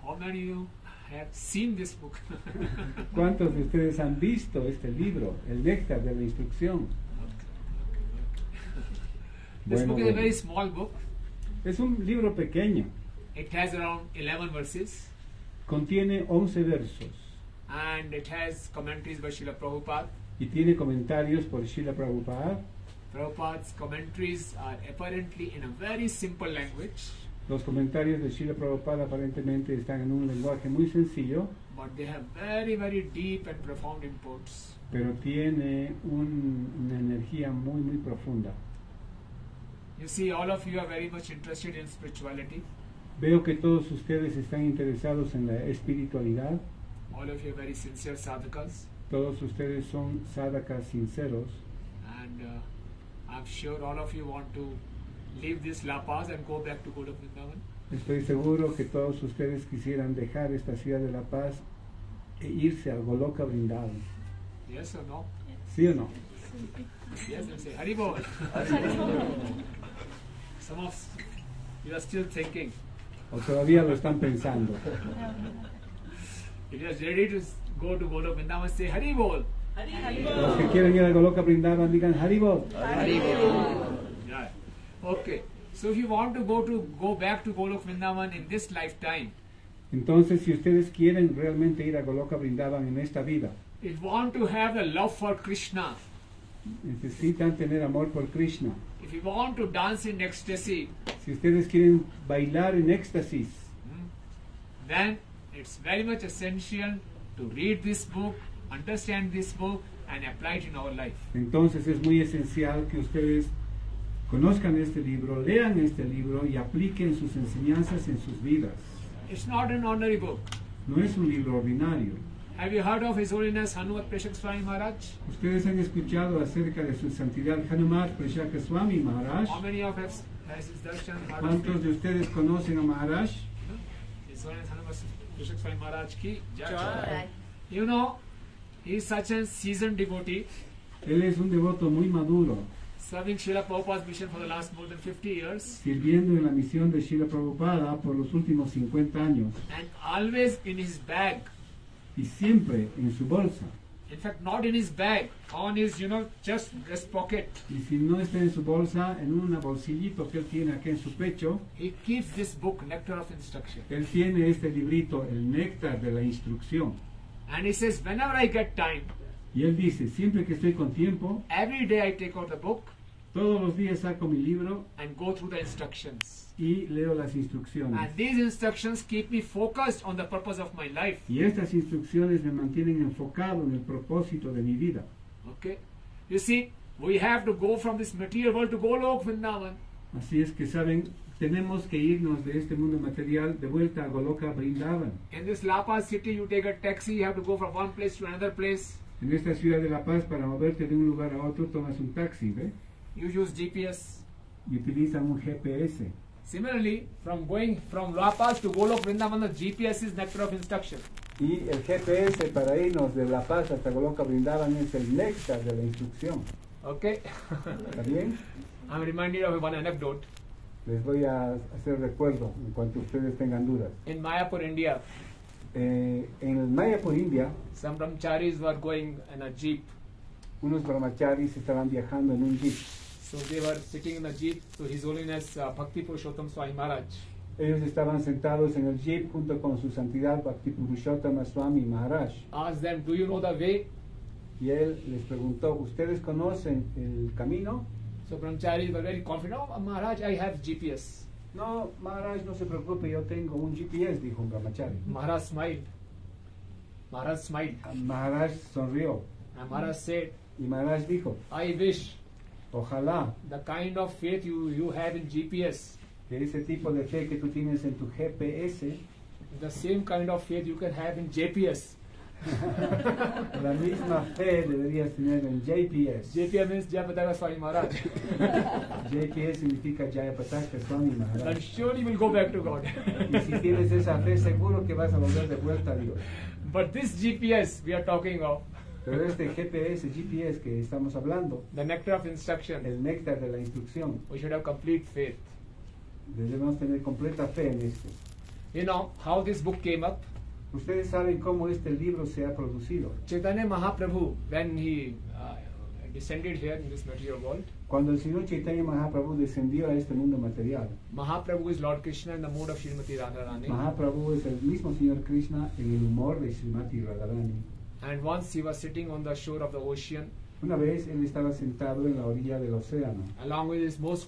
how many of you have seen this book? ¿Cuántos de ustedes han visto este libro, El Néctar de la Instrucción? This Bueno, book is a bueno. very small book. Es un libro pequeño, It has around 11 verses, contiene 11 versos and it has commentaries by Srila Prabhupada. y tiene comentarios por Srila Prabhupada. Prabhupada's commentaries are apparently in a very simple language, Los comentarios de Srila Prabhupada aparentemente están en un lenguaje muy sencillo, but they have very, very deep and profound imports. pero tiene una energía muy, muy profunda. You see, all of you are very much interested in spirituality. Veo que todos ustedes están interesados en la espiritualidad, All of you are very sincere sadhakas, todos ustedes son sadhakas sinceros, and I'm sure all of you want to leave this La Paz and go back to Golok Vrindavan. Estoy seguro que todos ustedes quisieran dejar esta ciudad de La Paz e irse al Goloka Vrindavan. Yes or no? ¿Sí o no? Yes, and say Hari Bol. Some of you are still thinking. ¿O todavía lo están pensando? If you are ready to go to Golok Vrindavan, say Hari Bol. Los que quieren ir al Goloka Vrindavan digan Haribol. Yeah. Okay. So if you want to go back to Golok Vrindavan in this lifetime, Entonces, si ustedes quieren realmente ir a Goloka Vrindavan en esta vida, if you want to have the love for Krishna, necesitan tener amor por Krishna. if you want to dance in ecstasy, Si ustedes quieren bailar en éxtasis, then it's very much essential to read this book, understand this book, and apply it in our life. entonces es muy esencial que ustedes conozcan este libro, lean este libro y apliquen sus enseñanzas en sus vidas. It's not an ordinary book. No es un libro ordinario. Have you heard of His Holiness Hanumat Prashak Swami Maharaj? Ustedes han escuchado acerca de su santidad Hanumat Prashaka Swami Maharaj. How many of us has his darshan? heard of ¿Cuántos him? de ustedes conocen a Maharaj? His Holiness Hanumat Prashak Swami Maharaj ki jai. Jai. You know, he is such a seasoned devotee, Él es un devoto muy maduro, serving Srila Prabhupada's mission for the last more than 50 years, sirviendo en la misión de Srila Prabhupada por los últimos 50 años and always in his bag. y siempre en su bolsa. In fact, not in his bag, on his, just breast pocket. Y si no está en su bolsa, en un bolsillito que él tiene aquí en su pecho, He keeps this book, Nectar of Instruction. él tiene este librito, El Néctar de la Instrucción. And he says, whenever I get time, Y él dice, siempre que estoy con tiempo, every day I take out the book todos los días saco mi libro and go through the instructions. y leo las instrucciones. And these instructions keep me focused on the purpose of my life. Y estas instrucciones me mantienen enfocado en el propósito de mi vida. Okay? You see, we have to go from this material world to Golok Vrindavan. Así es que saben, tenemos que irnos de este mundo material de vuelta a Goloka Vrindavan. In this La Paz city, you take a taxi, you have to go from one place to another place. En esta ciudad de La Paz, para moverte de un lugar a otro, tomas un taxi, ¿ve? You use GPS. Y utilizan un GPS. Similarly, from going from La Paz to Golok Vrindavan, the GPS is Nectar of Instruction. Y el GPS para irnos de La Paz hasta Goloka Vrindavan es el néctar de la instrucción. Okay? ¿Está bien? I'm reminded of one anecdote. Les voy a hacer recuerdo en cuanto ustedes tengan dudas. In Mayapur, India, En el Mayapur, India, some brahmacharis were going in a jeep. unos brahmacharis estaban viajando en un jeep. So they were sitting in a jeep. So His Holiness Bhakti Purushottam Swami Maharaj Ellos estaban sentados en el jeep junto con su santidad Bhakti Purushottama Swami Maharaj. asked them, "Do you know the way?" Y él les preguntó, ¿ustedes conocen el camino? So brahmacharis were very confident. "Oh, Maharaj, I have GPS." No, Maharaj, no se preocupe, yo tengo un GPS, dijo un brahmachari. Maharaj smiled. Maharaj smiled. Maharaj sonrió And Maharaj said, y Maharaj dijo, "I wish ojalá the kind of faith you have in GPS, que ese tipo de fe que tú tienes en tu GPS, the same kind of faith you can have in JPS." la misma fe deberías tener en JPS. JPS means Jayapataka Swami Maharaj. JPS significa Jayapataka Swami Then Maharaj. surely will go back to God. Y si tienes esa fe, seguro que vas a volver de vuelta a Dios. But this GPS we are talking of, Pero este GPS que estamos hablando, the nectar of instruction, el néctar de la instrucción, we should have complete faith. debemos tener completa fe en esto. You know how this book came up? Ustedes saben cómo este libro se ha producido. Chaitanya Mahaprabhu, when he descended here in this material world, Cuando el Señor Chaitanya Mahaprabhu descendió a este mundo material, Mahaprabhu is Lord Krishna in the mode of Srimati Radharani. Mahaprabhu es el mismo Señor Krishna en el humor de Srimati Radharani. And once he was sitting on the shore of the ocean, Una vez él estaba sentado en la orilla del océano, along with his most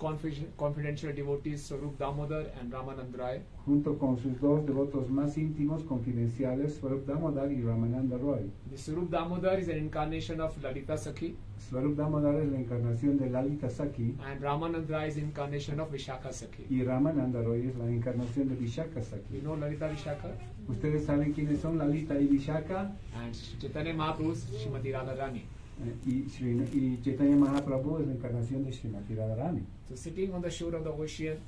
confidential devotees, Swarup Damodar and Ramanand Rai. junto con sus dos devotos más íntimos, confidenciales, Swarup Damodar y Ramananda Roy. The Swarup Damodar is an incarnation of Lalita Sakhi, Swarup Damodar es la encarnación de Lalita Sakhi and Ramanand Rai is the incarnation of Vishakha Sakhi. y Ramananda Roy es la encarnación de Vishaka Sakhi. You know Lalita Vishakha? Ustedes saben quiénes son Lalita y Vishaka, And Chaitanya Mahaprabhu is Srimati Radharani. y Chaitanya Mahaprabhu es la encarnación de Srimati Radharani. So sitting on the shore of the ocean,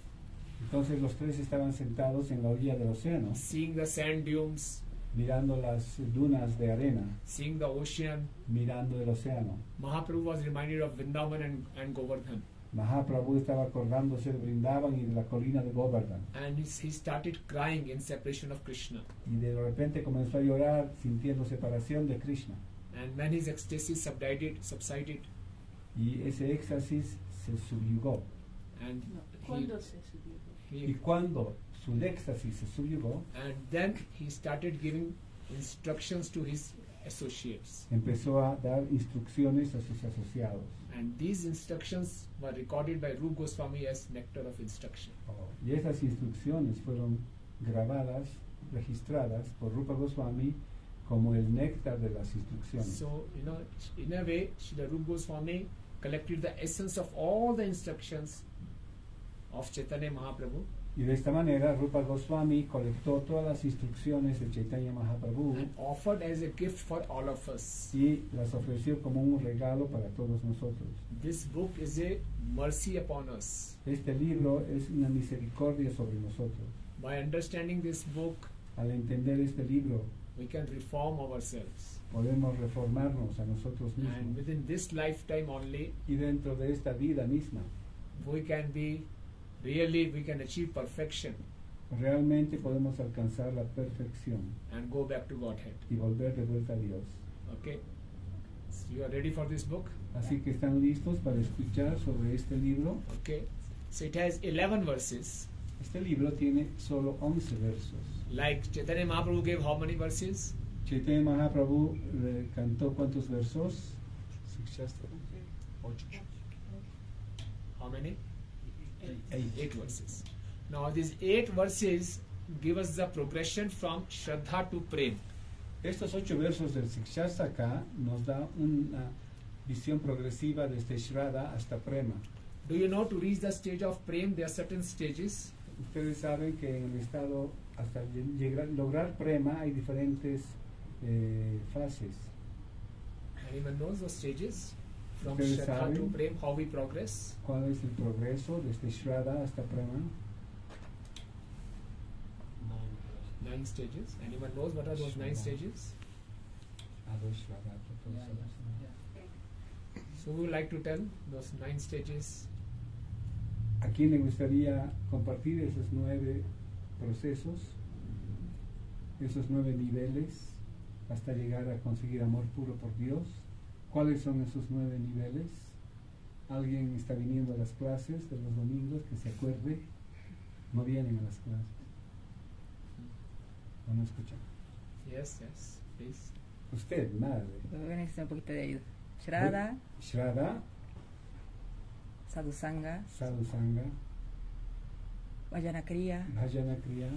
Entonces los tres estaban sentados en la orilla del océano, seeing the sand dunes, mirando las dunas de arena, seeing the ocean, mirando el océano. Mahaprabhu was reminded of Vrindavan and Govardhan. Mahaprabhu estaba acordándose de Vrindavan y de la colina de Govardhan. And he started crying in separation of Krishna. Y de repente comenzó a llorar sintiendo separación de Krishna. And when his ecstasy subsided, Y ese éxtasis se subyugó. and ¿Cuándo se subió? Y cuando su éxtasis se subyugó, and then he started giving instructions to his associates. empezó a dar instrucciones a sus asociados. And these instructions were recorded by Rupa Goswami as nectar of instruction. Y esas instrucciones fueron grabadas, registradas por Rupa Goswami como el néctar de las instrucciones. So, in a way, Srila Rupa Goswami collected the essence of all the instructions of Chaitanya Mahaprabhu Y de esta manera Rupa Goswami colectó todas las instrucciones de Chaitanya Mahaprabhu and offered as a gift for all of us. y las ofreció como un regalo para todos nosotros. This book is a mercy upon us. Este libro es una misericordia sobre nosotros. By understanding this book, Al entender este libro, we can reform ourselves. podemos reformarnos a nosotros And mismos. within this lifetime only, Y dentro de esta vida misma, we can achieve perfection realmente podemos alcanzar la perfección and go back to Godhead. y volver de vuelta a Dios. Okay? So you are ready for this book? Así que están listos para escuchar sobre este libro. Okay. So it has 11 verses. Este libro tiene solo 11 versos. Like Chaitanya Mahaprabhu gave how many verses? Chaitanya Mahaprabhu cantó ¿cuántos versos? How many? 8. 8 verses. Now these 8 verses give us the progression from Shraddha to Prem. Estos 8 versos del Sikshasaka nos da una visión progresiva desde Shraddha hasta Prema. Do you know to reach the stage of Prem there are certain stages? Ustedes saben que en el estado, hasta lograr Prema, hay diferentes fases. Anyone knows the stages? From Ustedes Shraddha to saben Prem, how we progress? cuál es el progreso desde Shraddha hasta Prema. 9 stages. Anyone knows what are those 9 stages? So we would like to tell those 9 stages. ¿A quién le gustaría compartir esos 9 procesos, esos 9 niveles hasta llegar a conseguir amor puro por Dios? ¿Cuáles son esos 9 niveles? ¿Alguien está viniendo a las clases de los domingos que se acuerde? No vienen a las clases. ¿O no escuchan? Yes, please. Usted, madre. Voy a necesitar un poquito de ayuda. Shraddha, Shraddha, Sadhusanga, Sadhusanga, Vajanakriya, Bhajana Kriya,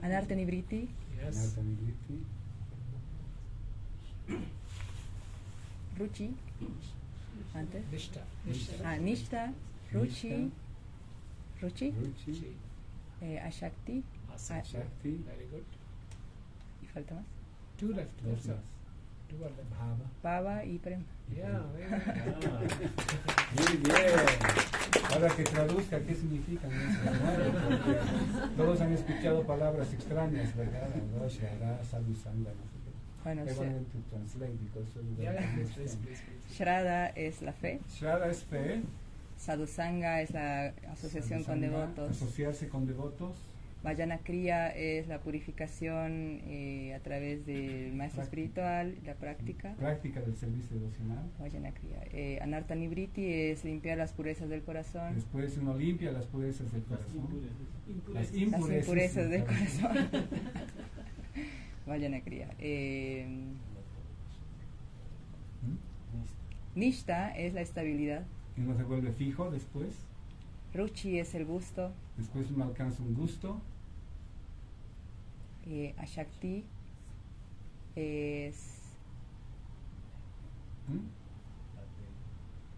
Anartha Nivriti, Yes. Anartha Nivriti, Ruchi, antes. Nishtha. Nishta, Ruchi, Ruchi, Ashakti, Asana. Shakti, Very good. y falta más. 2 left. dos That's all. más. 2 are left. Bhava. Bhava y Prem. Yeah, very good. Muy bien. Ahora que traduzca, ¿qué significan eso? ¿No? Porque todos han escuchado palabras extrañas, ¿verdad? ¿No? Shraddha, Sadhusanga, no sé qué. Bueno, I wanted to translate because Yeah, please. Shraddha es la fe, Shraddha es fe, Sadhusanga es la asociación con Sadhusanga, devotos. asociarse con devotos. Vajana Kriya es la purificación a través del maestro espiritual, la práctica. Práctica del servicio devocional. Vajana Kriya. Anartha Nivriti es limpiar las purezas del corazón. Después uno limpia las purezas del corazón. Las Las impurezas del corazón. corazón. Vajana Kriya. Nishta es la estabilidad. Y uno se vuelve fijo después. Ruchi es el gusto. Después uno alcanza un gusto. Ashakti es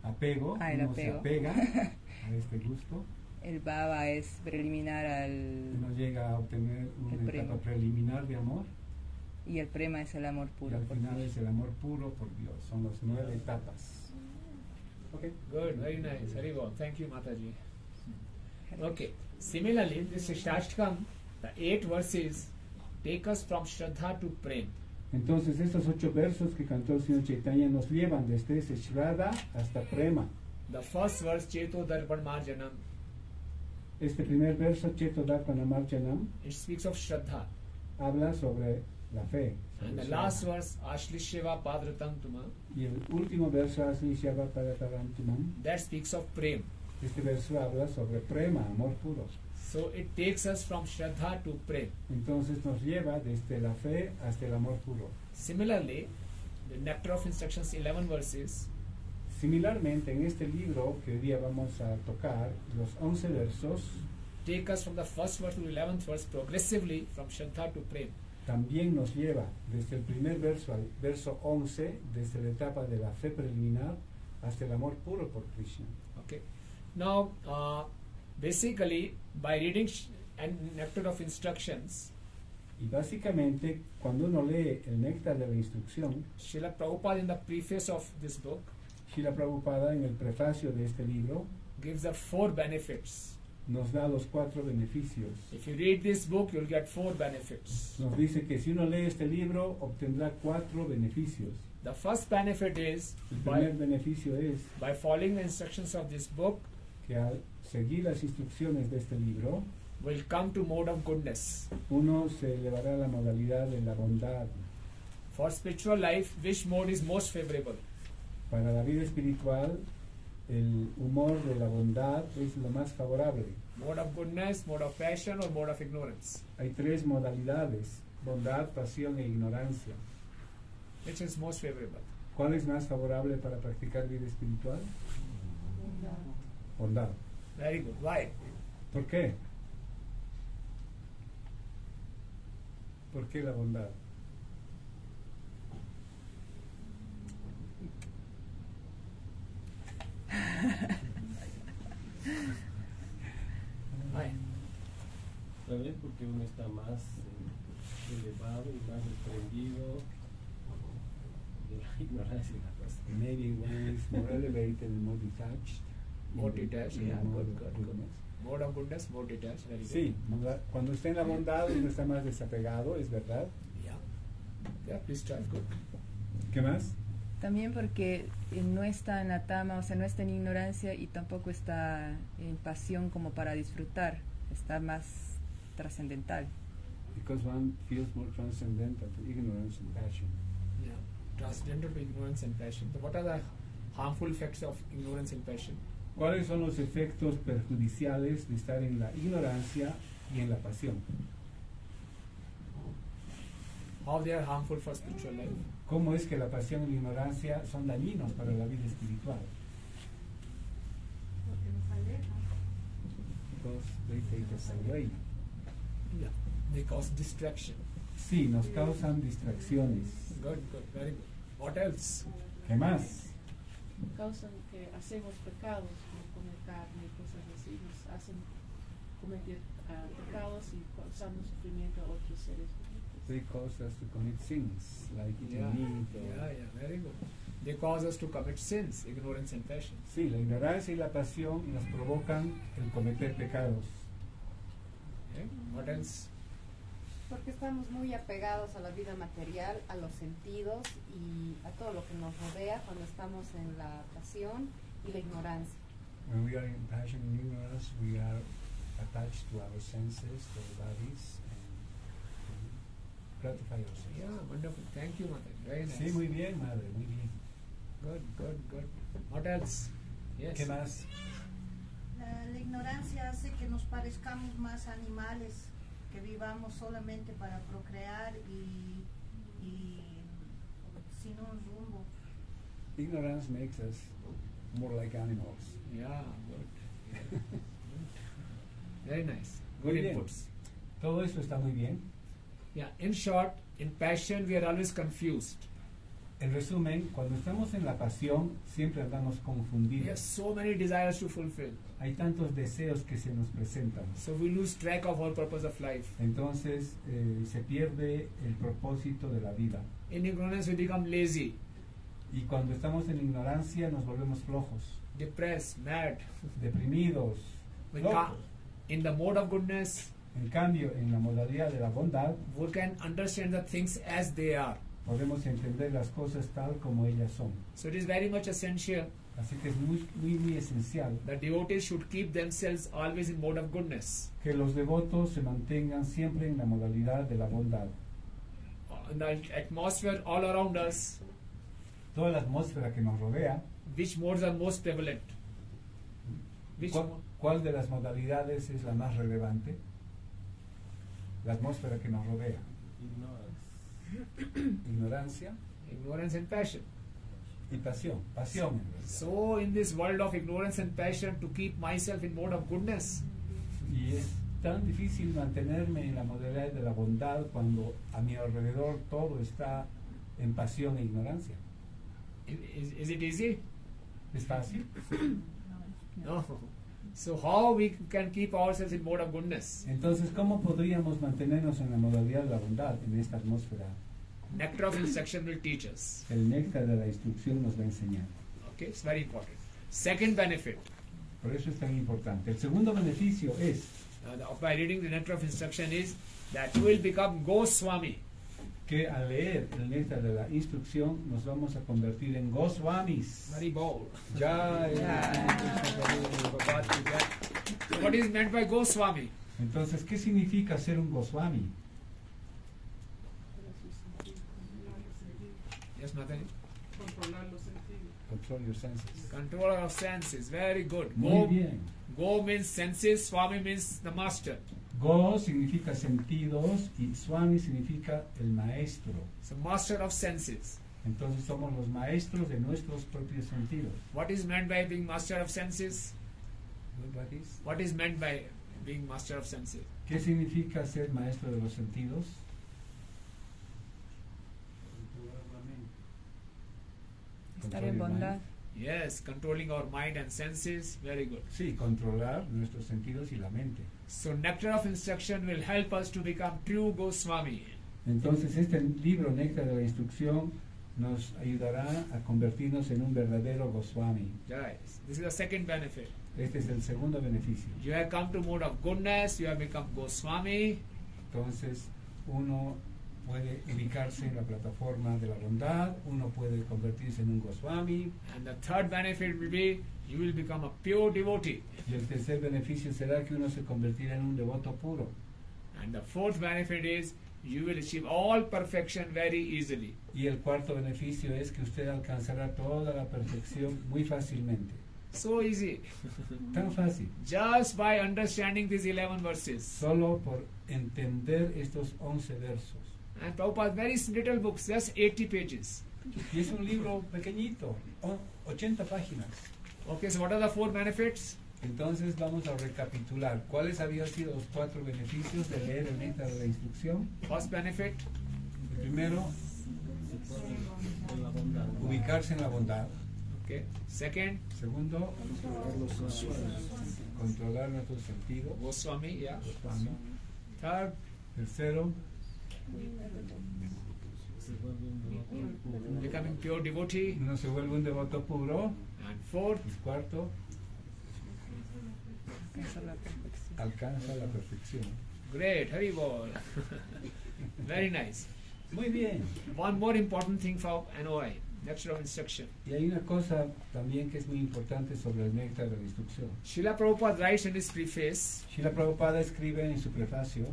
apego. el Uno apego. se apega a este gusto. El bhava es preliminar Uno llega a obtener una El etapa prema. preliminar de amor. y el prema es el amor Y puro. al por final Krishna. es el amor puro por Dios. Son las 9 etapas. Okay. Good, very nice. Very well. Thank you, Mataji. Okay. Similarly, this Shashtakam, the 8 verses take us from Shraddha to Prem. Entonces estos 8 versos que cantó el Señor Chaitanya nos llevan desde ese Shraddha hasta Prema. The first verse, Cheto Darpan Marjanam, Este primer verso, Cheto Darpana Marjanam, it speaks of Shraddha. habla sobre la fe. And the sobre last Shraddha. verse, Ashlisheva Padratam Tuma, Y el último verso, Asli Shava Paratarantumam, that speaks of Prem. este verso habla sobre Prema, amor puro. So it takes us from Shraddha to Prem. Entonces nos lleva desde la fe hasta el amor puro. Similarly, the Nectar of Instructions 11 verses Similarmente, en este libro que hoy día vamos a tocar, los 11 versos take us from the first verse to the 11th verse progressively from Shraddha to Prem. también nos lleva desde el primer verso al verso 11, desde la etapa de la fe preliminar hasta el amor puro por Krishna. Okay. Now, basically, by reading and Nectar of Instructions, Y básicamente, cuando uno lee el néctar de la instrucción, Srila Prabhupada in the preface of this book Srila Prabhupada en el prefacio de este libro gives the 4 benefits. nos da los 4 beneficios. If you read this book, you'll get 4 benefits. Nos dice que si uno lee este libro, obtendrá 4 beneficios. The first benefit is El primer by beneficio es following the instructions of this book, que al seguir las instrucciones de este libro, will come to mode of goodness. uno se elevará a la modalidad de la bondad. For spiritual life, which mode is most favorable? Para la vida espiritual, el humor de la bondad es lo más favorable. Mode of goodness, mode of passion, or mode of ignorance? Hay 3 modalidades: bondad, pasión e ignorancia. Which is most favorable? ¿Cuál es más favorable para practicar vida espiritual? Bondad. Very good. Why? ¿Por qué? ¿Por qué la bondad? Why? Tal vez porque uno está más elevado y más desprendido de la ignorancia y la cosa. Maybe one is more elevated and more detached. More detached, in the yeah, mode good, of good, good. goodness. Mode of goodness, more detached. Very good. Sí, cuando está en la bondad uno está más desapegado, es verdad. Yeah. Yeah, please try. Good. ¿Qué más? También porque no está en la tama, o sea, no está en ignorancia y tampoco está en pasión como para disfrutar, está más trascendental. Because one feels more transcendental to ignorance and passion. Yeah. Transcendental to ignorance and passion. So what are the harmful effects of ignorance and passion? ¿Cuáles son los efectos perjudiciales de estar en la ignorancia y en la pasión? How they are harmful for spiritual life? ¿Cómo es que la pasión y la ignorancia son dañinos para la vida espiritual? Because they take us away. Yeah. They cause distraction. Sí, nos causan distracciones. Good, good, very good. What else? ¿Qué más? Causan que hacemos pecados, como comer carne y cosas así, nos hacen cometer pecados y causando sufrimiento a otros seres vivientes. They cause us to commit sins, like eating Yeah. meat. Or Yeah, very good. They cause us to commit sins, ignorance and passion. Sí, la ignorancia y la pasión nos provocan el cometer pecados. Okay. What else? Porque estamos muy apegados a la vida material, a los sentidos y a todo lo que nos rodea cuando estamos en la pasión y la ignorancia. When we are in passion and ignorance, we are attached to our senses, to our bodies, and gratify ourselves. Yeah, wonderful. Thank you, Mataji. Very nice. Sí, muy bien, madre, muy bien. Good, good, good. What else? Yes. ¿Qué más? La ignorancia hace que nos parezcamos más animales, que vivamos solamente para procrear y sin un rumbo. Ignorance makes us more like animals. Yeah, good. Yeah. Very nice. Good Muy bien. inputs. Todo esto está muy bien. Yeah, in short, in passion we are always confused. En resumen, cuando estamos en la pasión, siempre andamos We have confundidos. so many desires to fulfill. Hay tantos deseos que se nos presentan. So we lose track of our purpose of life. Entonces se pierde el propósito de la vida. In ignorance we become lazy, Y cuando estamos en ignorancia nos volvemos flojos, depressed, mad. deprimidos, We locos. can't- In the mode of goodness, En cambio, en la modalidad de la bondad, we can understand the things as they are. podemos entender las cosas tal como ellas son. So it is very much essential Así que es muy esencial that devotees should keep themselves always in mode of goodness. que los devotos se mantengan siempre en la modalidad de la bondad. In the atmosphere all around us, Toda la atmósfera que nos rodea, which modes are most prevalent? Which ¿cuál de las modalidades es la más relevante? La atmósfera que nos rodea. Ignorancia ignorance and passion. y pasión. Pasión. en realidad. So in this world of ignorance and passion, to keep myself in mode of goodness, Y es tan difícil mantenerme en la modalidad de la bondad cuando a mi alrededor todo está en pasión e ignorancia. is it easy? ¿Es fácil? No. So how we can keep ourselves in mode of goodness? Entonces, ¿cómo podríamos mantenernos en la modalidad de la bondad en esta atmósfera? Nectar of instruction will teach us. El néctar de la instrucción nos va a enseñar. Okay, it's very important. Second benefit, Por eso es tan importante. El segundo beneficio es by reading the nectar of instruction is that you will become GOSWAMI. que al leer el néctar de la instrucción nos vamos a convertir en Goswamis. Very bold. Ya, So what is meant by GOSWAMI? Entonces, ¿qué significa ser un Goswami? Yes, Nathan? Controlar los sentidos. Control your senses. Controller of senses. Very good. Muy bien. Go means senses, Swami means the master. Go significa sentidos y Swami significa el maestro. So master of senses. Entonces somos los maestros de nuestros propios sentidos. What is meant by being master of senses? What is? What is meant by being master of senses? ¿Qué significa ser maestro de los sentidos? Estar en bondad. Yes, controlling our mind and senses. Very good. Sí, controlar nuestros sentidos y la mente. So nectar of instruction will help us to become true Goswami. Entonces este libro, Néctar de la Instrucción, nos ayudará a convertirnos en un verdadero Goswami. Yes. This is the second benefit. Este es el segundo beneficio. You have come to mode of goodness, you have become Goswami. Entonces uno puede ubicarse en la plataforma de la bondad, uno puede convertirse en un Goswami, And the third benefit will be you will become a pure devotee. y el tercer beneficio será que uno se convertirá en un devoto puro. And the fourth benefit is you will achieve all perfection very easily. Y el cuarto beneficio es que usted alcanzará toda la perfección muy fácilmente. So easy. Tan fácil. Just by understanding these 11 verses. Solo por entender estos 11 versos. And Prabhupada's very little books, just 80 pages. Y es un libro pequeñito, 80 páginas. Okay, so what are the 4 benefits? Entonces vamos a recapitular. ¿Cuáles habían sido los 4 beneficios de leer el Néctar de la Instrucción? First benefit, El primero, En la bondad. ubicarse en la bondad. okay. Second, Segundo, controlar nuestros sentidos. Goswami, yeah. Goswami. Third, Tercero, Se vuelve un devoto puro. becoming pure devotee. uno se vuelve un devoto puro. And fourth, Y cuarto, Alcanzar la perfección. alcanza la perfección. great, Hare Bol. Very nice. Muy bien. One more important thing for NOI. nectar of instruction. Y hay una cosa también que es muy importante sobre el néctar de la instrucción. Srila Prabhupada writes in his preface, Srila Prabhupada escribe en su prefacio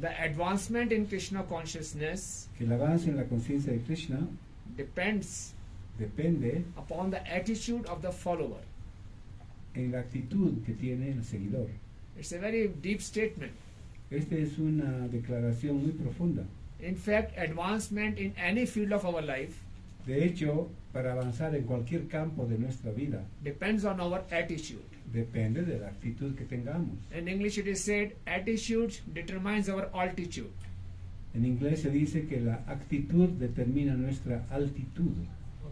the advancement in Krishna consciousness que el avance en la conciencia de Krishna depends depende upon the attitude of the follower. en la actitud que tiene el seguidor. It's a very deep statement. Esta es una declaración muy profunda. In fact, advancement in any field of our life De hecho, para avanzar en cualquier campo de nuestra vida, depends on our attitude. depende de la actitud que tengamos. In English it is said, attitude determines our altitude. En inglés se dice que la actitud determina nuestra altitud.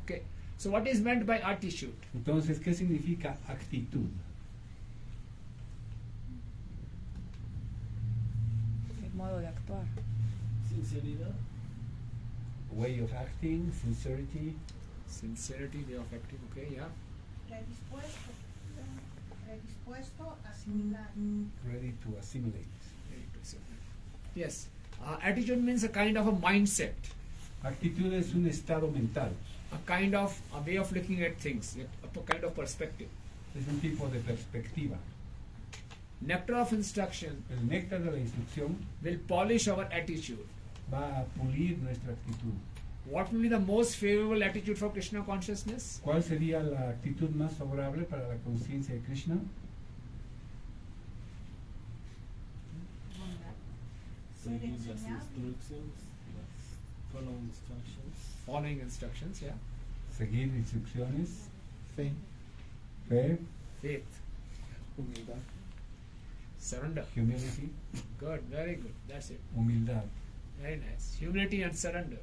Okay. So what is meant by attitude? Entonces, ¿qué significa actitud? El modo de actuar. Sinceridad. Way of acting, sincerity, Sincerity, way of acting. Okay, yeah. Predispuesto a asimilar. ready to assimilate. Yes. Attitude means a kind of a mindset, Actitud es un estado mental, a kind of a way of looking at things, a kind of perspective. es un tipo de perspectiva. Nectar of instruction El néctar de la instrucción will polish our attitude. va a pulir nuestra actitud. What will be the most favorable attitude for Krishna consciousness? ¿Cuál sería la actitud más favorable para la conciencia de Krishna? Seguir las instrucciones, follow instructions. Following instructions, yeah. Seguir instrucciones, Faith. fe, Faith. Humildad. Surrender. humility, Good, very good. That's it. humildad. Very nice. Humility and surrender.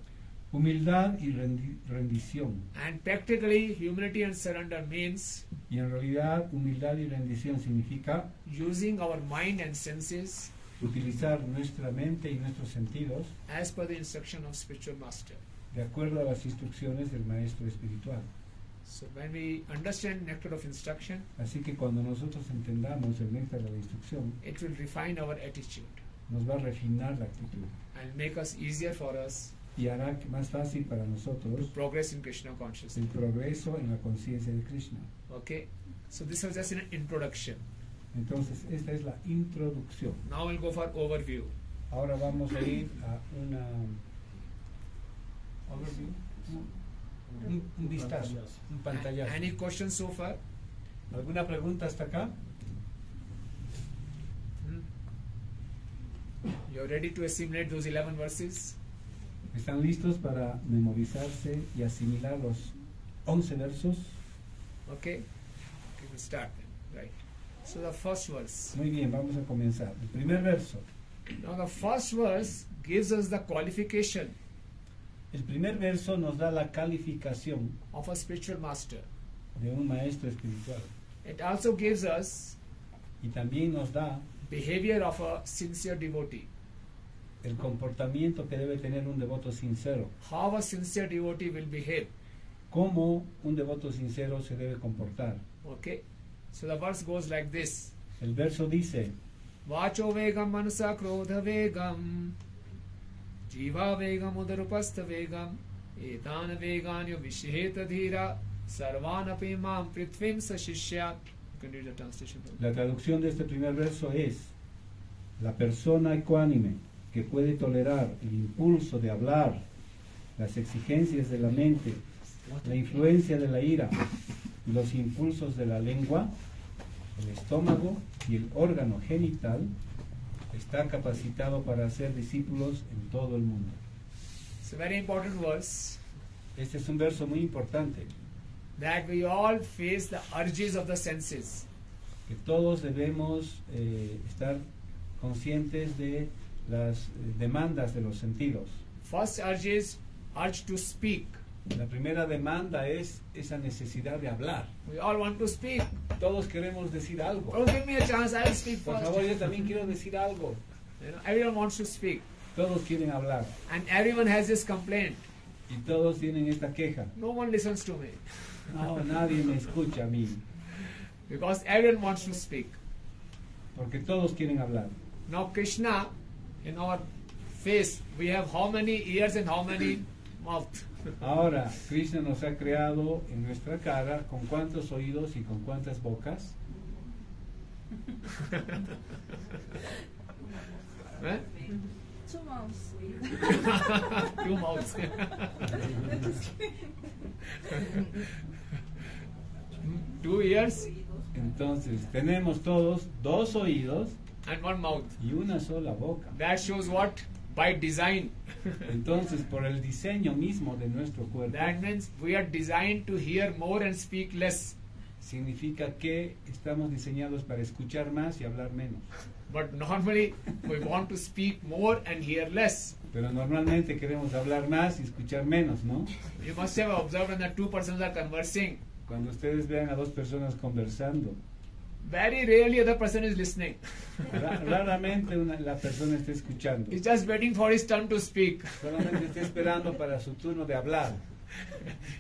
Humildad y rendición. And practically, humility and surrender means Y en realidad, humildad y rendición significa using our mind and senses utilizar nuestra mente y nuestros sentidos as per the instruction of spiritual master. de acuerdo a las instrucciones del maestro espiritual. So when we understand nectar of instruction, Así que cuando nosotros entendamos el néctar de la instrucción, it will refine our attitude nos va a refinar la actitud and make us easier for us y hará más fácil para to nosotros progress in Krishna el consciousness. progreso en la conciencia de Krishna. Okay? So this was just an introduction. Entonces, esta es la introducción. Now we'll go for overview. Ahora vamos a ir a una overview, un vistazo, un pantallazo. Any questions so far? ¿Alguna pregunta hasta acá? You're ready to assimilate those 11 verses? ¿Están listos para memorizarse y asimilar los 11 versos? Okay? Okay, we'll start then. Right. So the first verse. Muy bien, vamos a comenzar. El primer verso. Now the first verse gives us the qualification El primer verso nos da la calificación of a spiritual master. de un maestro espiritual. It also gives us Y también nos da behavior of a sincere devotee. el comportamiento que debe tener un devoto sincero. How a sincere devotee will behave. Cómo un devoto sincero se debe comportar. Okay? So the verse goes like this. El verso dice, Vacho vegam manasa krodha vegam jiva vegam udarupastha vegam etana veganyo visheta dhira sarvanapi mam prithvim sashishya. You can read the translation. la traducción de este primer verso es, la persona ecuánime que puede tolerar el impulso de hablar, las exigencias de la mente, la influencia de la ira y los impulsos de la lengua, el estómago y el órgano genital, está capacitado para ser discípulos en todo el mundo. It's a very important verse Este es un verso muy importante, that we all face the urges of the senses. que todos debemos estar conscientes de las demandas de los sentidos. First urge is urge to speak. La primera demanda es esa necesidad de hablar. We all want to speak. Todos queremos decir algo. Oh, give me a chance, I'll speak Por first. favor, yo también quiero decir algo. You know, everyone wants to speak. Todos quieren hablar And everyone has this complaint. y todos tienen esta queja. No one listens to me. No, nadie me escucha a mí, Because everyone wants to speak. porque todos quieren hablar. Now Krishna, in our face, we have how many ears and how many mouth? Ahora, Krishna nos ha creado en nuestra cara con cuántos oídos y con cuántas bocas. Eh? 2 months. 2 mouths. 2 ears Entonces, tenemos todos 2 oídos and 1 mouth. y una sola boca. That shows what? By design. Entonces, por el diseño mismo de nuestro cuerpo, That means we are designed to hear more and speak less. significa que estamos diseñados para escuchar más y hablar menos. But normally we want to speak more and hear less. Pero normalmente queremos hablar más y escuchar menos, ¿no? You must have observed when the 2 persons are conversing. Cuando ustedes vean a 2 personas conversando, Very rarely other person is listening. raramente la persona está escuchando. He's just waiting for his turn to speak. Solamente está esperando para su turno de hablar.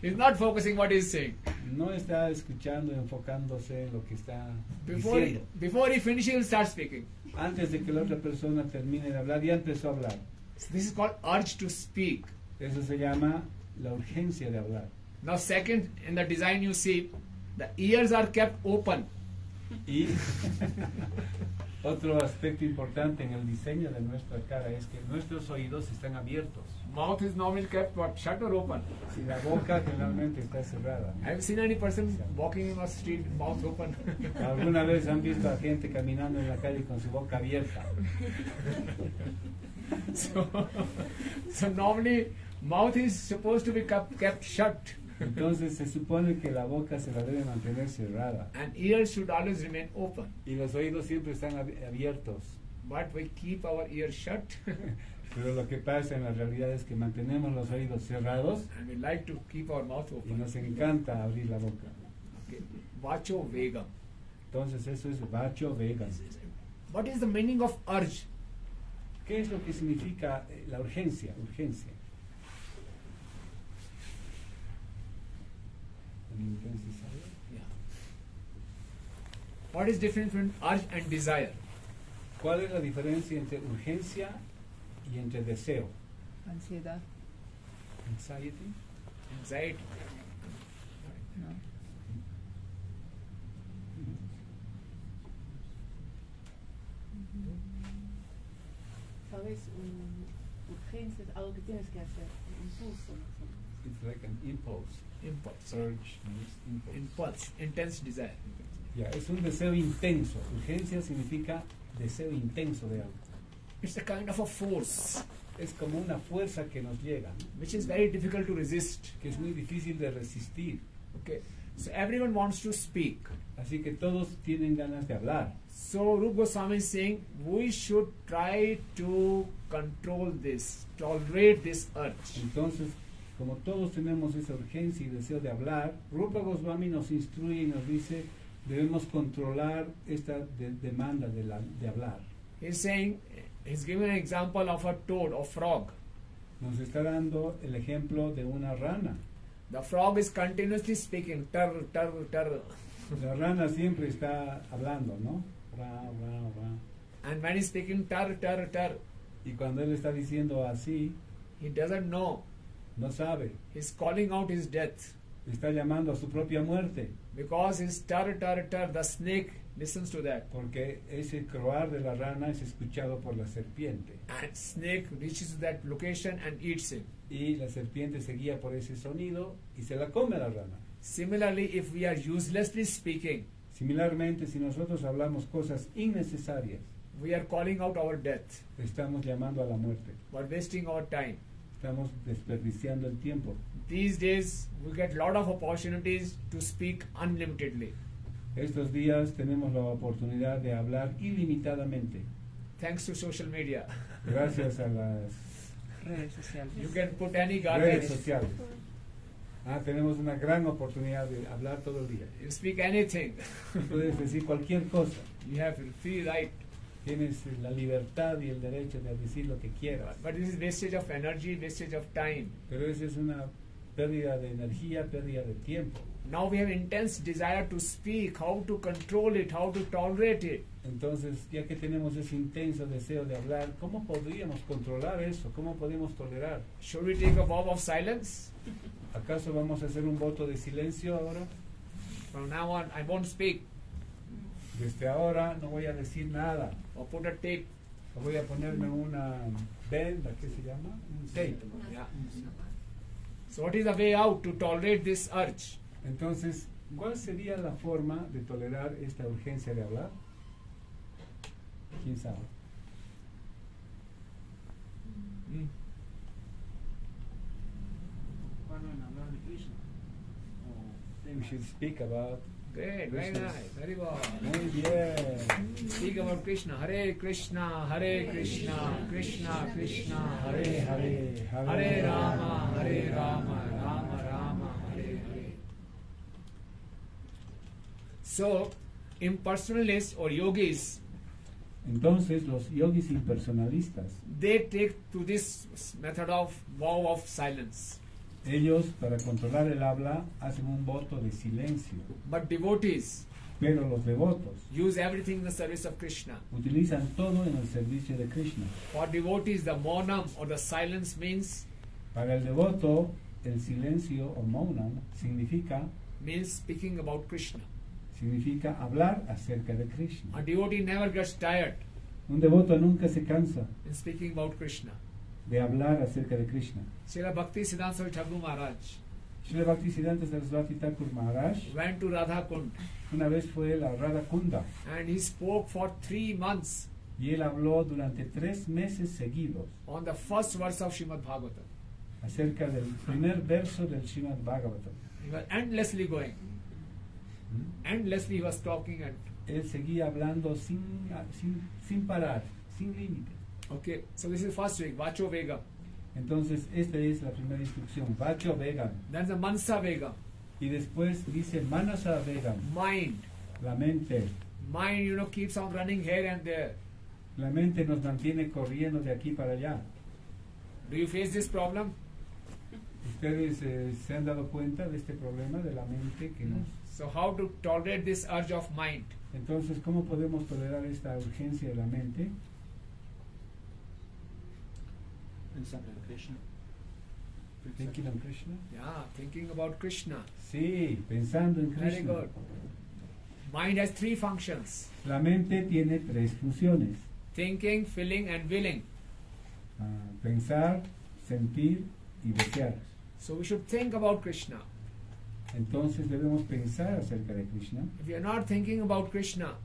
He's not focusing what he's saying. No está escuchando, enfocándose en lo que está Before diciendo. he finishes, he'll start speaking. Antes de que la otra persona termine de hablar, ya empezó a hablar. So this is called urge to speak. Eso se llama la urgencia de hablar. Now second, in the design you see, the ears are kept open. Y otro aspecto importante en el diseño de nuestra cara es que nuestros oídos están abiertos. Mouth is normally kept what? Shut or open? Si la boca generalmente está cerrada. Have you seen any person walking in a street with mouth open? ¿Alguna vez han visto a gente caminando en la calle con su boca abierta? So normally mouth is supposed to be kept shut. Entonces se supone que la boca se la debe mantener cerrada And ears should always remain open. y los oídos siempre están abiertos. But we keep our ears shut Pero lo que pasa en la realidad es que mantenemos los oídos cerrados and we like to keep our mouth y open. nos encanta abrir la boca. Okay. Vacho vegam. Entonces eso es vacho vegan. What is the meaning of urge? ¿Qué es lo que significa la urgencia? Urgencia. Yeah. What is different between urge and desire? ¿Cuál es la diferencia entre urgencia y entre deseo? Ansiedad, Anxiety. Anxiety. ¿no? Sabes, urgencia es algo que tienes que hacer, impulso. It's like an impulse. Impulse. Urge means impulse. Impulse. Intense desire. Ya, es un deseo intenso. Urgencia significa deseo intenso de algo. It's a kind of a force Es como una fuerza que nos llega, ¿no? which is very difficult to resist. Que es muy difícil de resistir. Okay. So everyone wants to speak. Así que todos tienen ganas de hablar. So Rupa Goswami is saying we should try to control this, tolerate this urge. Entonces, como todos tenemos esa urgencia y deseo de hablar, Rupa Goswami nos instruye y nos dice debemos controlar esta demanda de hablar. He's saying, he's giving an example of a toad or frog. Nos está dando el ejemplo de una rana. The frog is continuously speaking, tar, tar, tar. La rana siempre está hablando, ¿no? Ra, ra, ra. And when he's speaking tar, tar, tar, Y cuando él está diciendo así, he doesn't know. no sabe. He's calling out his death. Está llamando a su propia muerte. Because his tar, tar, tar, the snake listens to that. Porque ese croar de la rana es escuchado por la serpiente. And snake reaches to that location and eats him. Y la serpiente se guía por ese sonido y se la come a la rana. Similarly, if we are uselessly speaking, Similarmente, si nosotros hablamos cosas innecesarias, we are calling out our death. estamos llamando a la muerte. We're wasting our time. Estamos desperdiciando el tiempo. These days, we get a lot of opportunities to speak unlimitedly. Estos días tenemos la oportunidad de hablar ilimitadamente. Thanks to social media. Gracias a las Redes sociales. You can put any redes garbage. sociales. Tenemos una gran oportunidad de hablar todo el día. You speak anything. Puedes decir cualquier cosa. You have free right. Tienes la libertad y el derecho de decir lo que quieras. But this is wastage of energy, wastage of time. Pero esa es una pérdida de energía, pérdida de tiempo. Now we have intense desire to speak, how to control it, how to tolerate it. Entonces, ya que tenemos ese intenso deseo de hablar, ¿cómo podríamos controlar eso? ¿Cómo podemos tolerar? Should we take a vow of silence? ¿Acaso vamos a hacer un voto de silencio ahora? From now on, I won't speak. Desde ahora no voy a decir nada. Or put a tape. O voy a ponerme una venda, ¿qué se llama? Un tape. Yeah. So what is the way out to tolerate this urge? Entonces, ¿cuál sería la forma de tolerar esta urgencia de hablar? ¿Quién sabe? We should speak about Great, very Krishna. nice, very well. Muy bien. Speak about Krishna. Hare Krishna, Hare Krishna, Krishna Krishna, Hare Hare Hare, Hare Rama, Hare Rama, Rama Rama, Hare Hare. So, impersonalists or yogis, Entonces, los yogis impersonalistas, they take to this method of vow of silence. ellos, para controlar el habla, hacen un voto de silencio. But devotees Pero los devotos use everything in the service of Krishna. utilizan todo en el servicio de Krishna. For devotees, the maunam or the silence means Para el devoto, el silencio o maunam means speaking about Krishna. significa hablar acerca de Krishna. A devotee never gets tired Un devoto nunca se cansa in speaking about Krishna. de hablar acerca de Krishna. Srila Bhakti Siddhanta Swami Thakur Maharaj Srila Bhaktisiddhanta Saraswati Thakur Maharaj went to Radha Kund una vez fue a la Radha Kunda and he spoke for 3 months y él habló durante 3 meses seguidos on the first verse of Srimad Bhagavatam. acerca del primer verso del Srimad Bhagavatam. He was endlessly going. Endlessly he was talking and Él seguía hablando sin parar, sin límite. okay, so this is first week, Vacho Vega. Entonces, esta es la primera instrucción, Vacho Vegam. Then the Mansa Vega, Y después dice Manasa Vegam, mind. la mente. Mind, keeps on running here and there. La mente nos mantiene corriendo de aquí para allá. Do you face this problem? ¿Ustedes se han dado cuenta de este problema de la mente que nos... So how to tolerate this urge of mind? Entonces, ¿cómo podemos tolerar esta urgencia de la mente? Pensando en Krishna. Thinking on Krishna. Yeah, thinking about Krishna. Sí, pensando en Very Krishna. good. Mind has 3 functions: La mente tiene 3 funciones. thinking, feeling, and willing. Pensar, sentir y desear. So we should think about Krishna. Entonces debemos pensar acerca de Krishna. If you are not thinking about Krishna,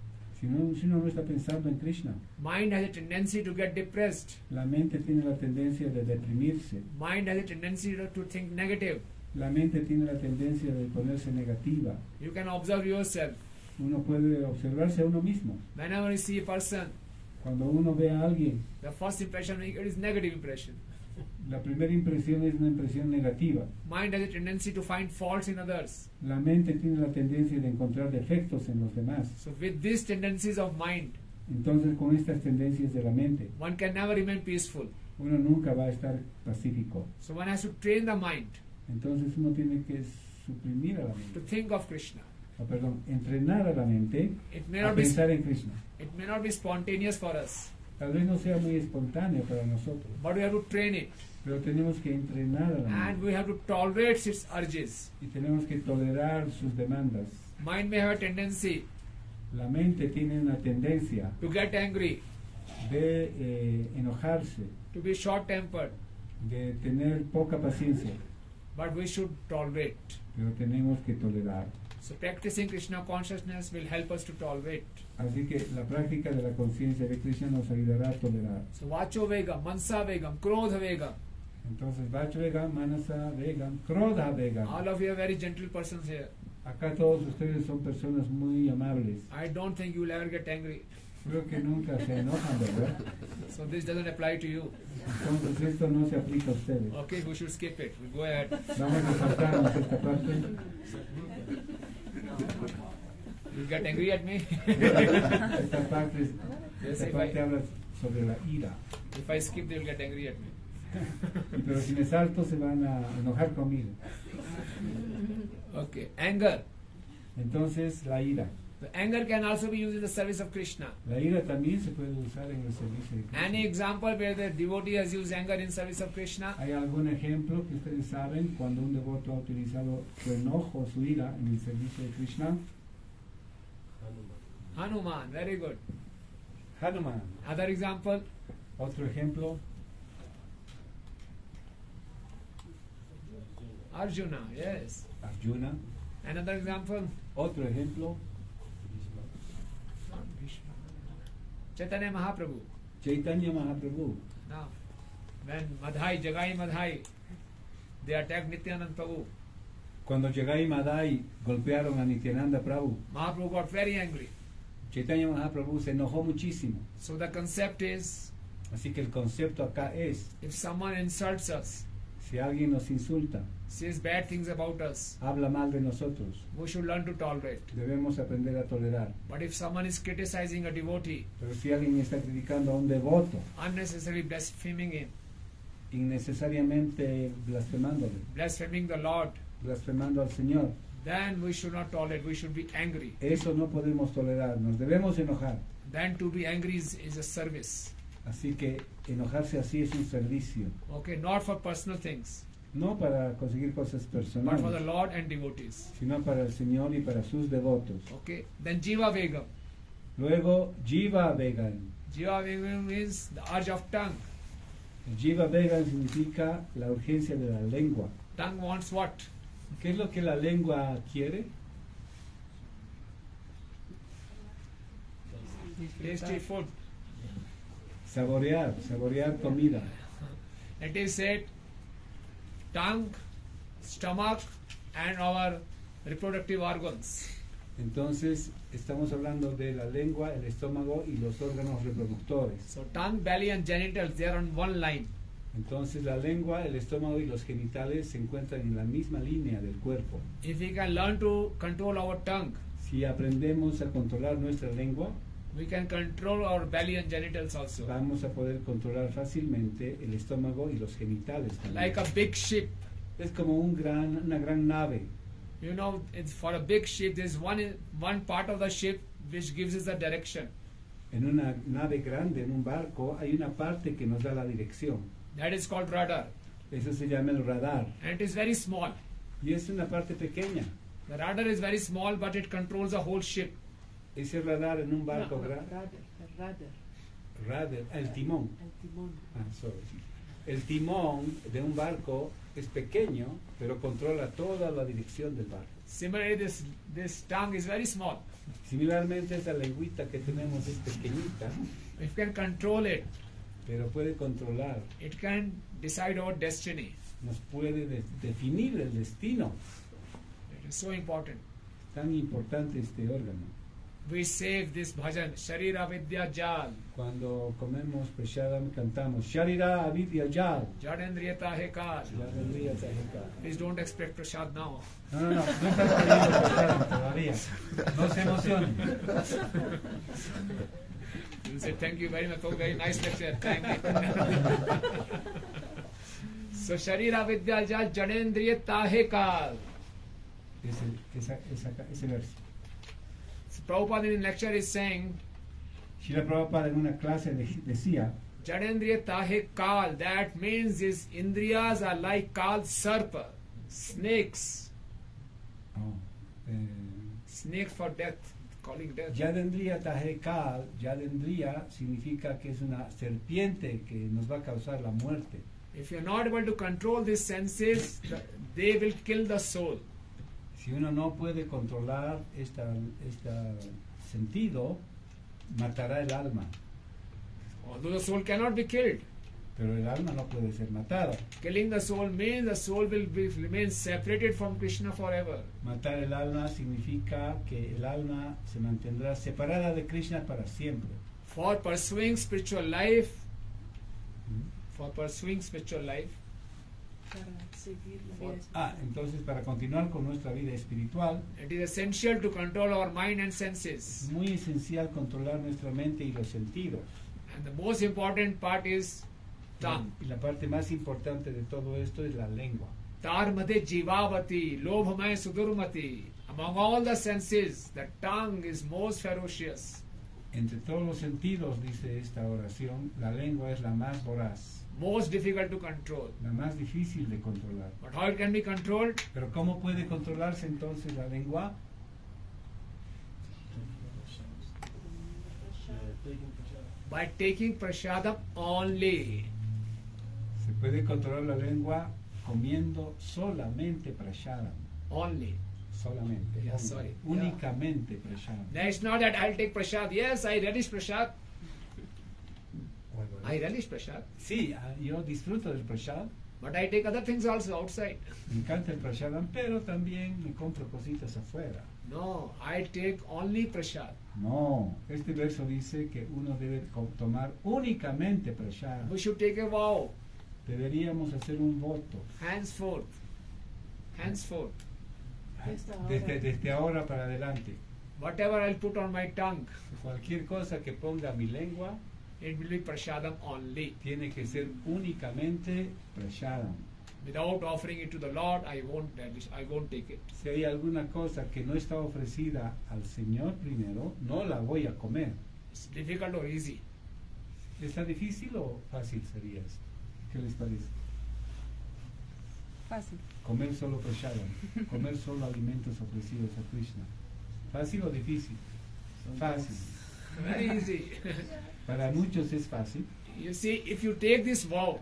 Si uno no está pensando en Krishna, mind has a tendency to get depressed. la mente tiene la tendencia de deprimirse. Mind has a tendency to think negative. La mente tiene la tendencia de ponerse negativa. You can observe yourself. Uno puede observarse a uno mismo. Whenever you see a person, Cuando uno ve a alguien, the first impression you get is negative impression. la primera impresión es una impresión negativa. Mind has a tendency to find faults in others. La mente tiene la tendencia de encontrar defectos en los demás. So with these tendencies of mind, Entonces, con estas tendencias de la mente, one can never remain peaceful. uno nunca va a estar pacífico. So one has to train the mind Entonces, uno tiene que suprimir a la to mente. think of Krishna. Entrenar a la mente It may a not be pensar en Krishna. it may not be spontaneous for us, Tal vez no sea muy espontáneo para nosotros, but we have to train it, pero tenemos que entrenar a la and mente we have to tolerate its urges. y tenemos que tolerar sus demandas. Mind may have a tendency La mente tiene una tendencia to get angry, de enojarse, to be short-tempered, de tener poca paciencia, but we should tolerate. pero tenemos que tolerar. So practicing Krishna consciousness will help us to tolerate. Así que la práctica de la conciencia de Krishna nos ayudará a tolerar. So Vacho Vegam, Mansa Vegam, Krodha Vegam. Entonces, Vacho Vegam, Manasa Vegam, Krodha Vegam. All of you are very gentle persons here. Acá todos ustedes son personas muy amables. I don't think you will ever get angry. Creo que nunca se enojan, ¿verdad? So this doesn't apply to you. Entonces esto no se aplica a ustedes. Okay, we should skip it. We'll go ahead. Vamos a saltarnos esta parte. You get angry at me? Esta parte, Yes, esta if parte I- habla sobre la ira. If I skip, they will get angry at me. Pero si me salto se van a enojar conmigo. Okay, anger. Entonces la ira. The anger can also be used in the service of Krishna. La ira también se puede usar en el servicio de Krishna. Any example where the devotee has used anger in service of Krishna? ¿Hay algún ejemplo que ustedes saben cuando un devoto ha utilizado su enojo, su ira en el servicio de Krishna? Hanuman, very good. Hanuman. Other example? Otro ejemplo, Arjuna, yes. Arjuna. Another example? Otro ejemplo, Chaitanya Mahaprabhu. Chaitanya Mahaprabhu. Now, when Madhai, Jagai Madhai, they attacked Nityananda Prabhu, Cuando Jagai Madai golpearon a Nityananda Prabhu, Mahaprabhu got very angry. Chaitanya Mahaprabhu se enojó muchísimo. So the concept is, Así que el concepto acá es, if someone insults us, si alguien nos insulta, says bad things about us, habla mal de nosotros, we should learn to tolerate. debemos aprender a tolerar. But if someone is criticizing a devotee, Pero si alguien está criticando a un devoto, unnecessarily blaspheming him, innecesariamente blasfemándole, blaspheming the Lord, blasfemando al Señor, then we should not tolerate, we should be angry. eso no podemos tolerar, nos debemos enojar. Then to be angry is a service. Así que enojarse así es un servicio, Okay, not for personal things, no para conseguir cosas but for the personales, Lord and devotees. sino para el Señor y para sus devotos. Okay, then Jiva Vegam. Luego, Jiva Vegan. Jiva Vegam means the urge of tongue. El Jiva Vegan significa la urgencia de la lengua. Tongue wants what? ¿Qué es lo que la lengua quiere? Tasty food. Saborear, saborear comida. It is said, tongue, stomach, and our reproductive organs. Entonces, estamos hablando de la lengua, el estómago y los órganos reproductores. So tongue, belly, and genitals, they are on one line. Entonces, la lengua, el estómago y los genitales se encuentran en la misma línea del cuerpo. If we can learn to control our tongue, Si aprendemos a controlar nuestra lengua, we can control our belly and genitals also. vamos a poder controlar fácilmente el estómago y los genitales también. Like a big ship, Es como una gran nave. you know, it's for a big ship, there's one part of the ship which gives us the direction. En una nave grande, en un barco, hay una parte que nos da la dirección. That is called rudder, Eso se llama el radar. and it is very small. Y es una parte pequeña. The rudder is very small, but it controls the whole ship. Ese radar en un barco grande. Radar, El timón. el timón. Ah, sorry. El timón de un barco es pequeño, pero controla toda la dirección del barco. Similarly, this tongue is very small. Similarmente, esa lengüita que tenemos es pequeñita, If you can control it, pero puede controlar, it can decide our destiny. nos puede definir el destino. It is so important. Tan importante este órgano. We save this bhajan, Sharira Vidya Jal, Cuando comemos prashadam cantamos Sharira Avidya Jal. Jadendriyata Hekal. Please don't expect prasad now. No estás pidiendo prashadam todavía. No se emocionen. You say thank you very much for very nice lecture. Thank you. So Sharira Vidya Jal, Jadendriyata Hekal. Ese verso. So Prabhupada in lecture is saying, Srila Prabhupada en una clase decía, Jadendriyata Hekal, that means his indriyas are like called sarpa, snakes. Snake for death, calling death. Yadendriya Tahekal, Yadendriya significa que es una serpiente que nos va a causar la muerte. If you are not able to control these senses, they will kill the soul. Si uno no puede controlar este sentido, matará el alma. Although the soul cannot be killed. Pero el alma no puede ser matada. Killing the soul means the soul will remain separated from Krishna forever. Matar el alma significa que el alma se mantendrá separada de Krishna para siempre. For pursuing spiritual life, Para seguir la vida Entonces para continuar con nuestra vida espiritual, it is essential to control our mind and senses. es muy esencial controlar nuestra mente y los sentidos. And the most important part is tongue. Y la parte más importante de todo esto es la lengua. Tar madhe jivavati, lobhamay sudurmati, Among all the senses, the tongue is most ferocious. Entre todos los sentidos, dice esta oración, la lengua es la más voraz, Most difficult to control. la más difícil de controlar. But how it can be controlled? Pero ¿cómo puede controlarse entonces la lengua? By taking prasadam only. Se puede controlar la lengua comiendo solamente prasadam. Only. Solamente. Yeah, sorry. Únicamente prasadam. Now it's not that I'll take prasad. Yes, I relish prasad. I relish prasad. Sí, yo disfruto del prasad. But I take other things also outside. Me encanta el prasadam, pero también me compro cositas afuera. No, I take only prasad. No, este verso dice que uno debe tomar únicamente prasadam. We should take a vow. Deberíamos hacer un voto. Henceforth. Henceforth. Desde ahora para adelante. Whatever I'll put on my tongue, Cualquier cosa que ponga mi lengua it will be prasadam only. tiene que ser únicamente prasadam. Without offering it to the Lord, I won't take it. Si hay alguna cosa que no está ofrecida al Señor primero, no la voy a comer. It's difficult or easy. ¿Está difícil o fácil sería esto? ¿Qué les parece? Fácil. Comer solo prasadam, comer solo alimentos ofrecidos a Krishna. ¿Fácil o difícil? Fácil. Very easy. Para muchos es fácil, You see, if you take this vow,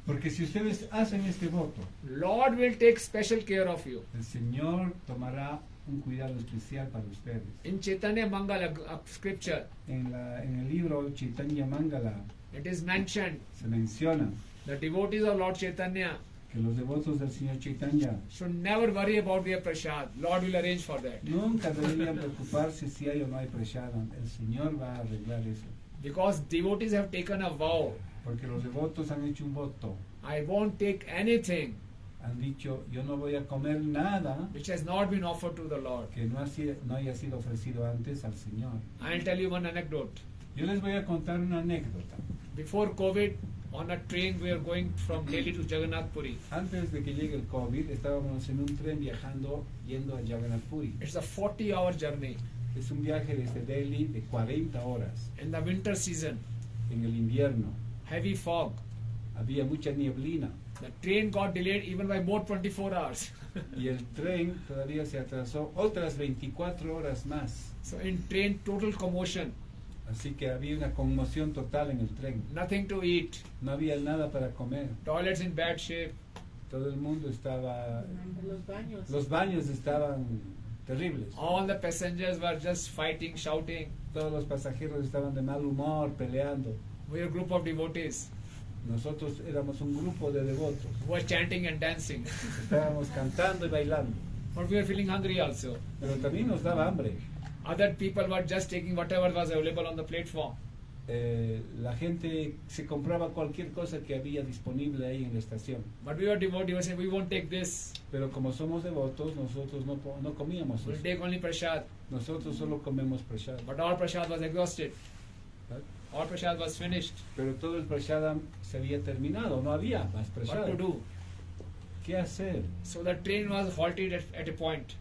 porque si ustedes hacen este voto, Lord will take special care of you. el Señor tomará un cuidado especial para ustedes. In Chaitanya Mangala scripture, En el libro Chaitanya Mangala it is mentioned se menciona the devotees of Lord Chaitanya que los devotos del Señor Chaitanya should never worry about their prasad. Lord will arrange for that. nunca deberían preocuparse si hay o no hay prasadam. El Señor va a arreglar eso. Because devotees have taken a vow. Porque los devotos han hecho un voto. I won't take anything Han dicho, yo no voy a comer nada which has not been offered to the Lord. que no haya sido ofrecido antes al Señor. I'll tell you one anecdote. Yo les voy a contar una anécdota. Before COVID, on a train we are going from Delhi to Jagannath Puri. Antes de que llegue el COVID, estábamos en un tren viajando, yendo a Jagannath Puri. It's a 40-hour journey Es un viaje desde Delhi de 40 horas. in the winter season. En el invierno Heavy fog. había mucha nieblina The train got delayed even by more 24 hours. y el tren todavía se atrasó otras 24 horas más. So in train, total commotion. Así que había una conmoción total en el tren. Nothing to eat. No había nada para comer. Toilets in bad shape. Todo el mundo estaba... Los baños. Los baños estaban terribles. All the passengers were just fighting, shouting. Todos los pasajeros estaban de mal humor, peleando. We were a group of devotees Nosotros éramos un grupo de devotos. who were chanting and dancing. Estábamos cantando y bailando. But we were feeling hungry also. Pero también nos daba hambre. Other people were just taking whatever was available on the platform. La gente se compraba cualquier cosa que había disponible ahí en la estación. But we were devotees, we were saying, we won't take this. Pero como somos devotos, nosotros no comíamos We'll eso. take only prasad. Nosotros solo comemos prasad. But all prasad was exhausted. All prasad was finished. Pero todo el prasadam se había terminado, no había más What to prasad. do? ¿Qué hacer? So the train was halted at a point.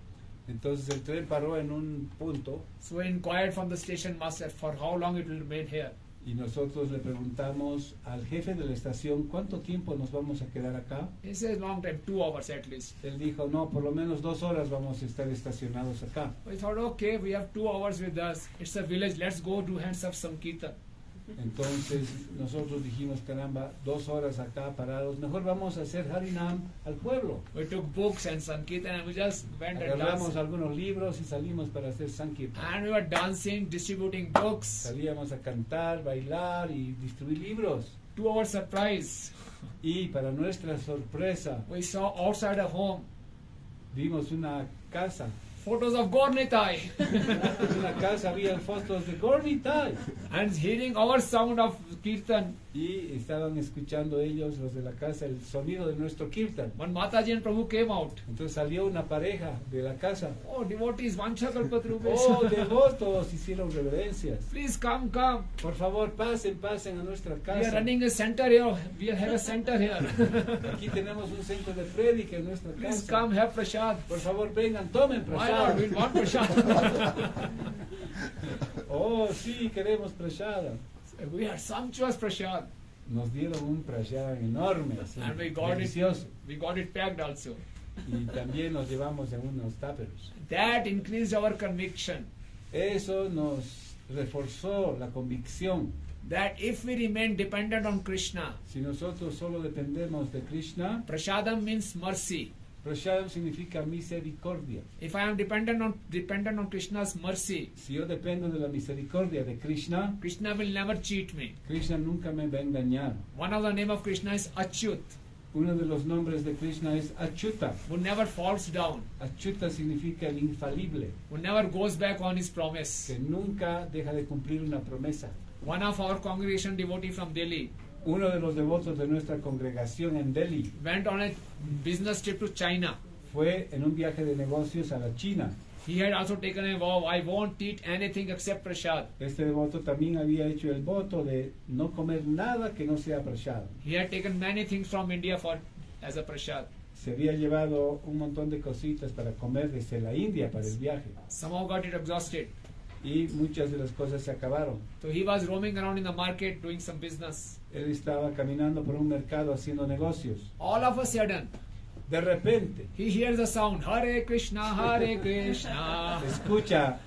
Entonces el tren paró en un punto So we inquired from the station master for how long it will remain here. y nosotros le preguntamos al jefe de la estación cuánto tiempo nos vamos a quedar acá. He says long time, 2 hours at least. Él dijo, no, por lo menos 2 horas vamos a estar estacionados acá. We thought, okay, we have 2 hours with us. It's a village, let's go do hands up some kirtan. Entonces nosotros dijimos, caramba, 2 horas acá parados, mejor vamos a hacer Harinam al pueblo. We took books and Sankirtan and we just went and Agarramos danced. algunos libros y salimos para hacer Sankirtan. And we were dancing, distributing books. Salíamos a cantar, bailar y distribuir libros. 2 hour surprise. Y para nuestra sorpresa, We saw outside a home vimos una casa. photos of Gornitai. En una casa había fotos de Gornitai. And hearing our sound of kirtan. Y estaban escuchando ellos, los de la casa, el sonido de nuestro kirtan. When Mataji and Prabhu came out. Entonces salió una pareja de la casa. Oh, devotees, Vanchakalpatrupesh. Oh, devotos, hicieron reverencias. Please come, come. Por favor, pasen a nuestra We are casa. running a center here. We have a center here. Aquí tenemos un centro de prédica en nuestra Please casa. come, have prasad. Por favor, vengan, tomen Why Lord, we want prasad. Oh, sí, queremos prasada. We had sumptuous prasad. Nos dieron un prasada enorme, así, And we got delicioso. We got it packed also. Y también nos llevamos en unos tuppers. That increased our conviction Eso nos reforzó la convicción. that if we remain dependent on Krishna, Si nosotros solo dependemos de Krishna, prasadam means mercy. prasada significa misericordia. If I am dependent on Krishna's mercy, Si yo dependo de la misericordia de Krishna, Krishna will never cheat me. Krishna nunca me va a engañar. One of the name of Krishna is Achyut, Uno de los nombres de Krishna es Achyuta. who never falls down, Achyuta significa el infalible, who never goes back on his promise. que nunca deja de cumplir una promesa. One of our congregation devotee from Delhi Uno de los devotos de nuestra congregación en Delhi went on a business trip to China. fue en un viaje de negocios a la China. He had also taken a vow, I won't eat anything except prasad. Este devoto también había hecho el voto de no comer nada que no sea prasada. He had taken many things from India as a prasad. Se había llevado un montón de cositas para comer desde la India para el viaje. Somehow got it exhausted. Y muchas de las cosas se acabaron. So he was roaming around in the market doing some business. Él estaba caminando por un mercado haciendo negocios. All of a sudden, De repente, he hears the sound, Hare Krishna, Hare Krishna. escucha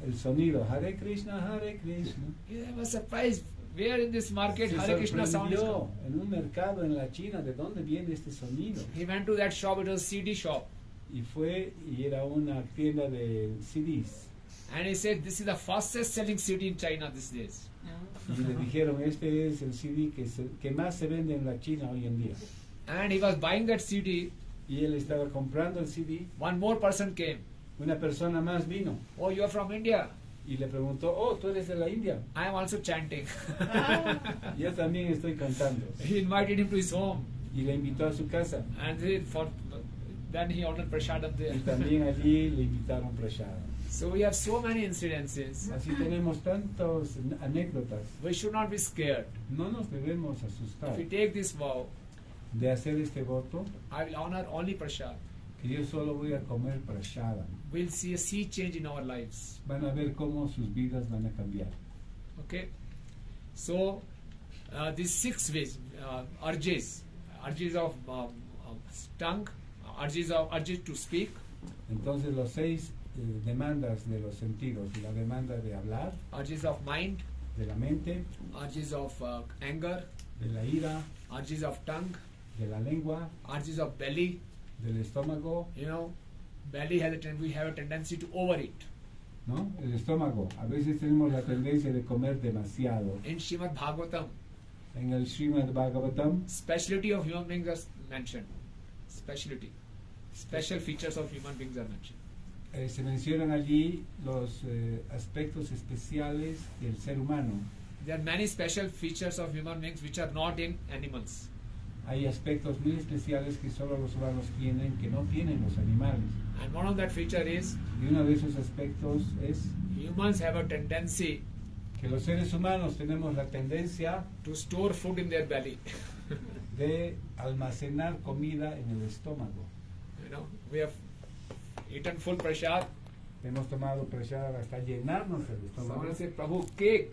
el sonido, Hare Krishna, Hare Krishna. He was surprised. Where in this market Se Hare Krishna sound is sorprendió coming? en un mercado en la China, ¿de dónde viene este sonido? He went to that shop, it was a CD shop. Y fue y era una tienda de CDs. And he said, this is the fastest selling CD in China these days. Y le dijeron, este es el CD que más se vende en la China hoy en día. And he was buying that CD. Y él estaba comprando el CD. One more person came. Una persona más vino Oh, you are from India. y le preguntó, oh, tú eres de la India. I am also chanting. Yo también estoy cantando. He invited him to his home. Y le invitó a su casa. And then he ordered prasadam there. Y también allí le invitaron prasada. So we have so many incidences. Así tenemos tantas anécdotas. We should not be scared. No nos debemos asustar If we take this vow, de hacer este voto, I will honor only prasad. que yo solo voy a comer prasada. We'll see a sea change in our lives. Van a ver cómo sus vidas van a cambiar. Okay? So, these 6 ways, urges of tongue, urges to speak, Entonces los 6 demandas de los sentidos, la demanda de hablar, urges of mind, de la mente, urges of anger, de la ira, urges of tongue, de la lengua, urges of belly. del estómago, You know, belly we have a tendency to overeat. ¿no? El estómago. A veces tenemos la tendencia de comer demasiado. In Srimad Bhagavatam, En el Srimad Bhagavatam, speciality of human beings is mentioned. Special features of human beings are mentioned. se mencionan allí los aspectos especiales del ser humano. There are many special features of human beings which are not in animals. Hay aspectos muy especiales que solo los humanos tienen, que no tienen los animales. And one of that feature is Y uno de esos aspectos es humans have a tendency que los seres humanos tenemos la tendencia to store food in their belly. de almacenar comida en el estómago. You know, we have eaten full prasad. Hemos tomado prasada hasta llenarnos el estómago. Someone say, Prabhu, cake.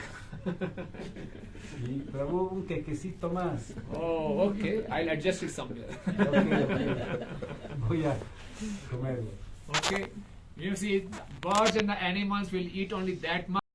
Y Prabhu, un quequecito más. Oh, okay. I'll adjust it somewhere. Ok. Voy a comerlo. Okay. You see, birds and the animals will eat only that much.